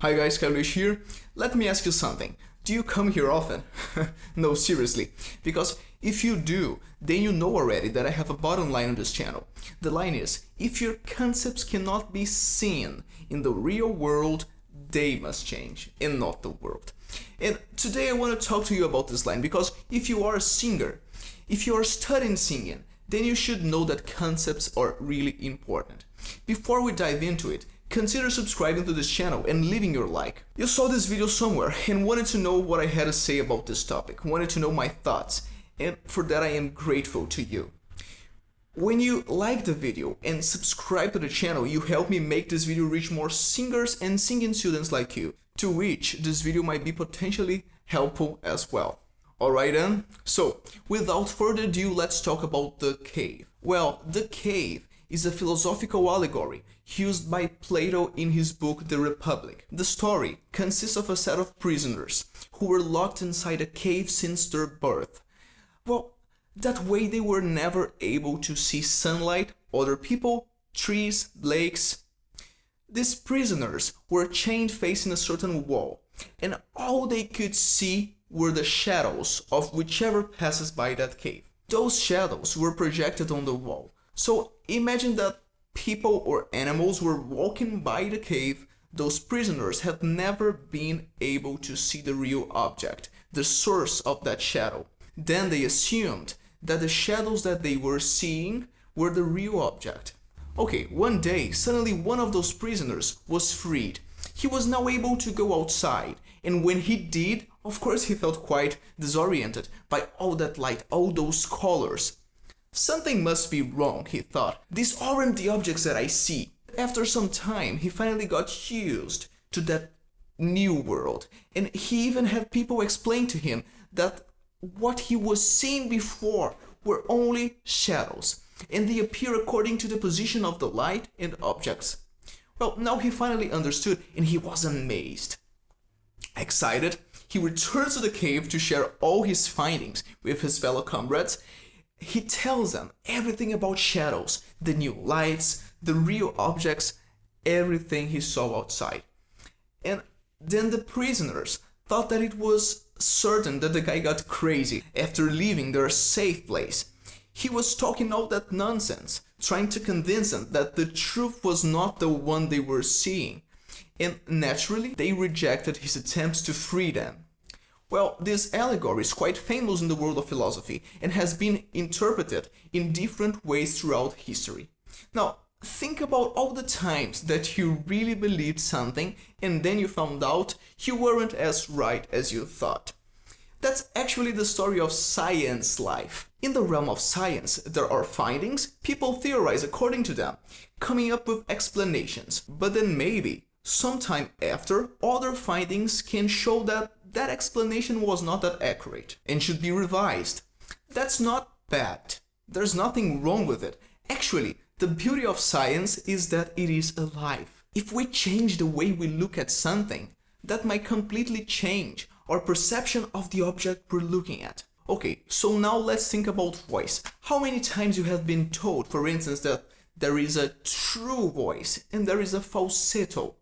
Hi guys, Caio here. Let me ask you something. Do you come here often? No, seriously. Because if you do, then you know already that I have a bottom line on this channel. The line is, if your concepts cannot be seen in the real world, they must change, and not the world. And today I want to talk to you about this line because if you are a singer, if you are studying singing, then you should know that concepts are really important. Before we dive into it, consider subscribing to this channel and leaving your like. You saw this video somewhere and wanted to know what I had to say about this topic, wanted to know my thoughts, and for that I am grateful to you. When you like the video and subscribe to the channel, you help me make this video reach more singers and singing students like you, to which this video might be potentially helpful as well. Alright then, so without further ado, let's talk about the cave. Well, the cave is a philosophical allegory used by Plato in his book The Republic. The story consists of a set of prisoners who were locked inside a cave since their birth. Well, that way they were never able to see sunlight, other people, trees, lakes. These prisoners were chained facing a certain wall, and all they could see were the shadows of whichever passes by that cave. Those shadows were projected on the wall. So imagine that people or animals were walking by the cave. Those prisoners had never been able to see the real object, the source of that shadow. Then they assumed that the shadows that they were seeing were the real object. Okay, one day, suddenly one of those prisoners was freed. He was now able to go outside, and when he did, of course he felt quite disoriented by all that light, all those colors. Something must be wrong, he thought. These aren't the objects that I see. After some time, he finally got used to that new world, and he even had people explain to him that what he was seeing before were only shadows, and they appear according to the position of the light and objects. Well, now he finally understood, and he was amazed. Excited, he returns to the cave to share all his findings with his fellow comrades. He tells them everything about shadows, the new lights, the real objects, everything he saw outside. And then the prisoners thought that it was certain that the guy got crazy after leaving their safe place. He was talking all that nonsense, trying to convince them that the truth was not the one they were seeing. And naturally, they rejected his attempts to free them. Well, this allegory is quite famous in the world of philosophy and has been interpreted in different ways throughout history. Now, think about all the times that you really believed something and then you found out you weren't as right as you thought. That's actually the story of science life. In the realm of science, there are findings, people theorize according to them, coming up with explanations. But then maybe, sometime after, other findings can show that that explanation was not that accurate and should be revised. That's not bad. There's nothing wrong with it. Actually, the beauty of science is that it is alive. If we change the way we look at something, that might completely change our perception of the object we're looking at. Okay, so now let's think about voice. How many times you have been told, for instance, that there is a true voice and there is a falsetto?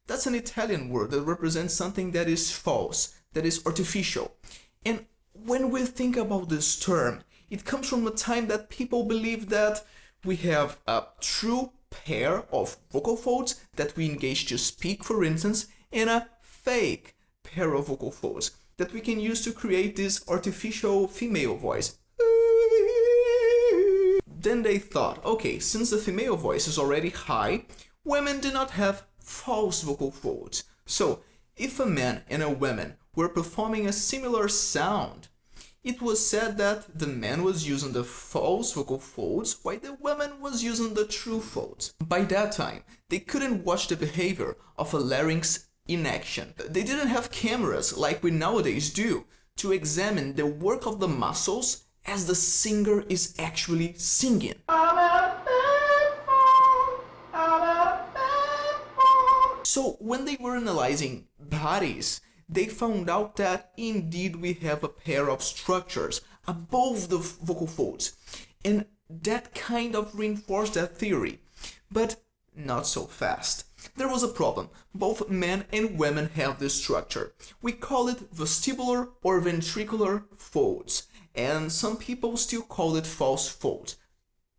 That's an Italian word that represents something that is false, that is artificial. And when we think about this term, it comes from a time that people believe that we have a true pair of vocal folds that we engage to speak, for instance, and a fake pair of vocal folds that we can use to create this artificial female voice. Then they thought, okay, since the female voice is already high, women do not have false vocal folds. So, if a man and a woman were performing a similar sound, it was said that the man was using the false vocal folds while the woman was using the true folds. By that time, they couldn't watch the behavior of a larynx in action. They didn't have cameras like we nowadays do to examine the work of the muscles as the singer is actually singing. So when they were analyzing bodies, they found out that indeed we have a pair of structures above the vocal folds, and that kind of reinforced that theory. But not so fast. There was a problem. Both men and women have this structure. We call it vestibular or ventricular folds, and some people still call it false folds.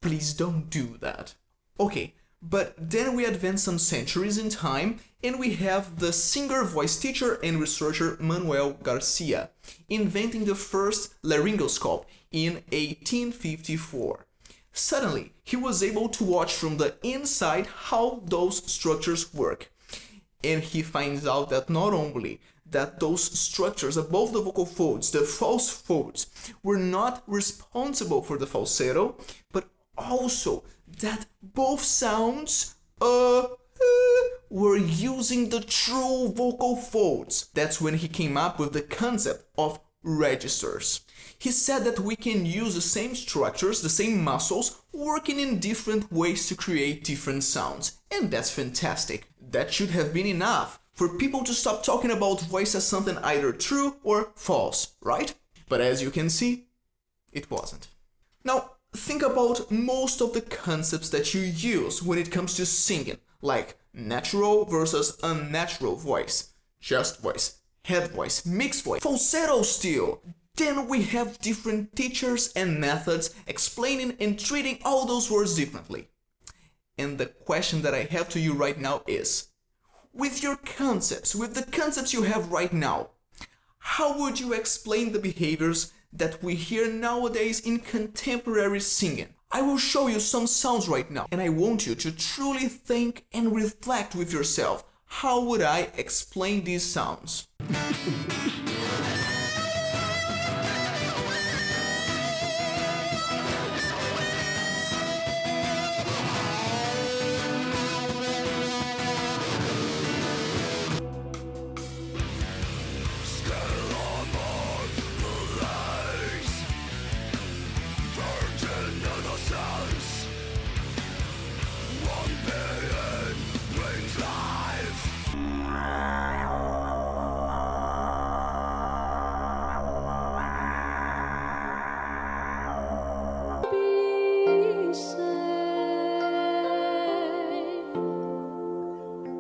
Please don't do that. Okay, but then we advance some centuries in time and we have the singer, voice teacher and researcher Manuel Garcia inventing the first laryngoscope in 1854. Suddenly, he was able to watch from the inside how those structures work. And he finds out that not only that those structures above the vocal folds, the false folds, were not responsible for the falsetto, but also that both sounds were using the true vocal folds. That's when he came up with the concept of registers. He said that we can use the same structures, the same muscles, working in different ways to create different sounds. And that's fantastic. That should have been enough for people to stop talking about voice as something either true or false, right? But as you can see, it wasn't. Now, think about most of the concepts that you use when it comes to singing, like natural versus unnatural voice, just voice, head voice, mixed voice, falsetto still. Then we have different teachers and methods explaining and treating all those words differently. And the question that I have to you right now is, with your concepts, with the concepts you have right now, how would you explain the behaviors that we hear nowadays in contemporary singing? I will show you some sounds right now, and I want you to truly think and reflect with yourself. How would I explain these sounds?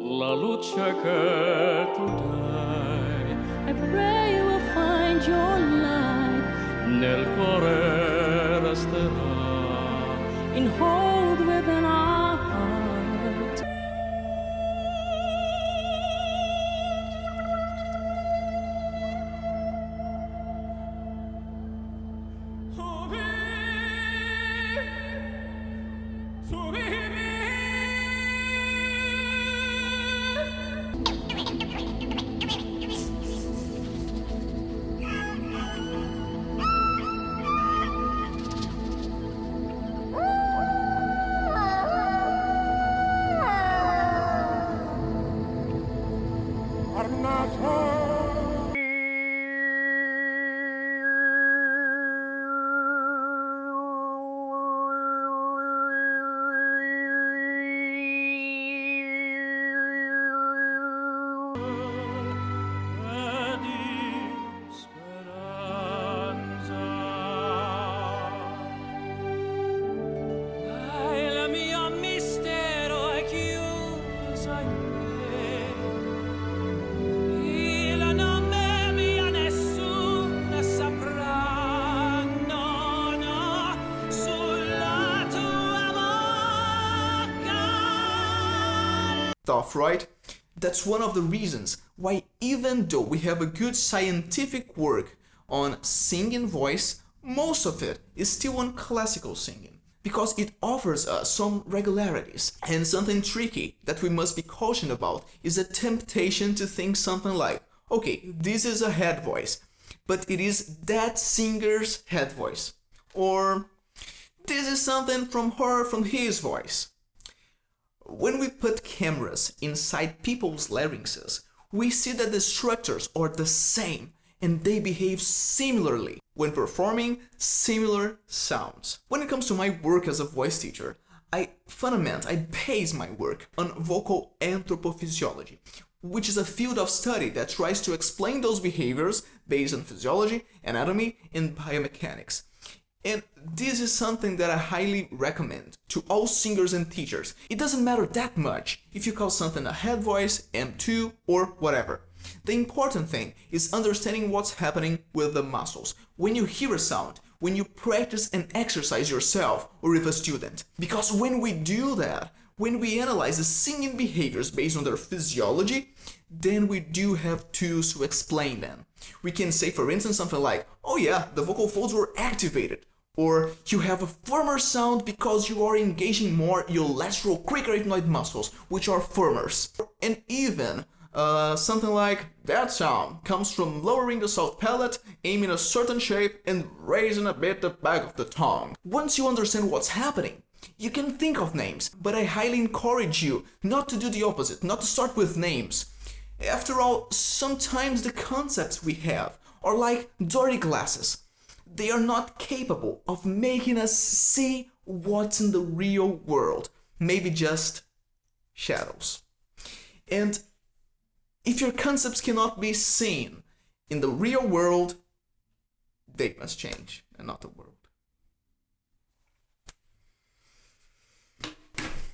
La luce che tu dai, I pray you will find your light, nel cuore resterà, in hold within our heart. Tough, right? That's one of the reasons why, even though we have a good scientific work on singing voice, most of it is still on classical singing, because it offers us some regularities. And something tricky that we must be cautioned about is the temptation to think something like, okay, this is a head voice, but it is that singer's head voice, or this is something from her, from his voice. When we put cameras inside people's larynxes, we see that the structures are the same and they behave similarly when performing similar sounds. When it comes to my work as a voice teacher, I base my work on vocal anthropophysiology, which is a field of study that tries to explain those behaviors based on physiology, anatomy, and biomechanics. And this is something that I highly recommend to all singers and teachers. It doesn't matter that much if you call something a head voice, M2, or whatever. The important thing is understanding what's happening with the muscles when you hear a sound, when you practice and exercise yourself or with a student. Because when we do that, when we analyze the singing behaviors based on their physiology, then we do have tools to explain them. We can say, for instance, something like, oh yeah, the vocal folds were activated. Or you have a firmer sound because you are engaging more your lateral cricoid muscles, which are firmer. And even something like, that sound comes from lowering the soft palate, aiming a certain shape, and raising a bit the back of the tongue. Once you understand what's happening, you can think of names, but I highly encourage you not to do the opposite, not to start with names. After all, sometimes the concepts we have are like dirty glasses. They are not capable of making us see what's in the real world, maybe just shadows. And if your concepts cannot be seen in the real world, they must change, and not the world.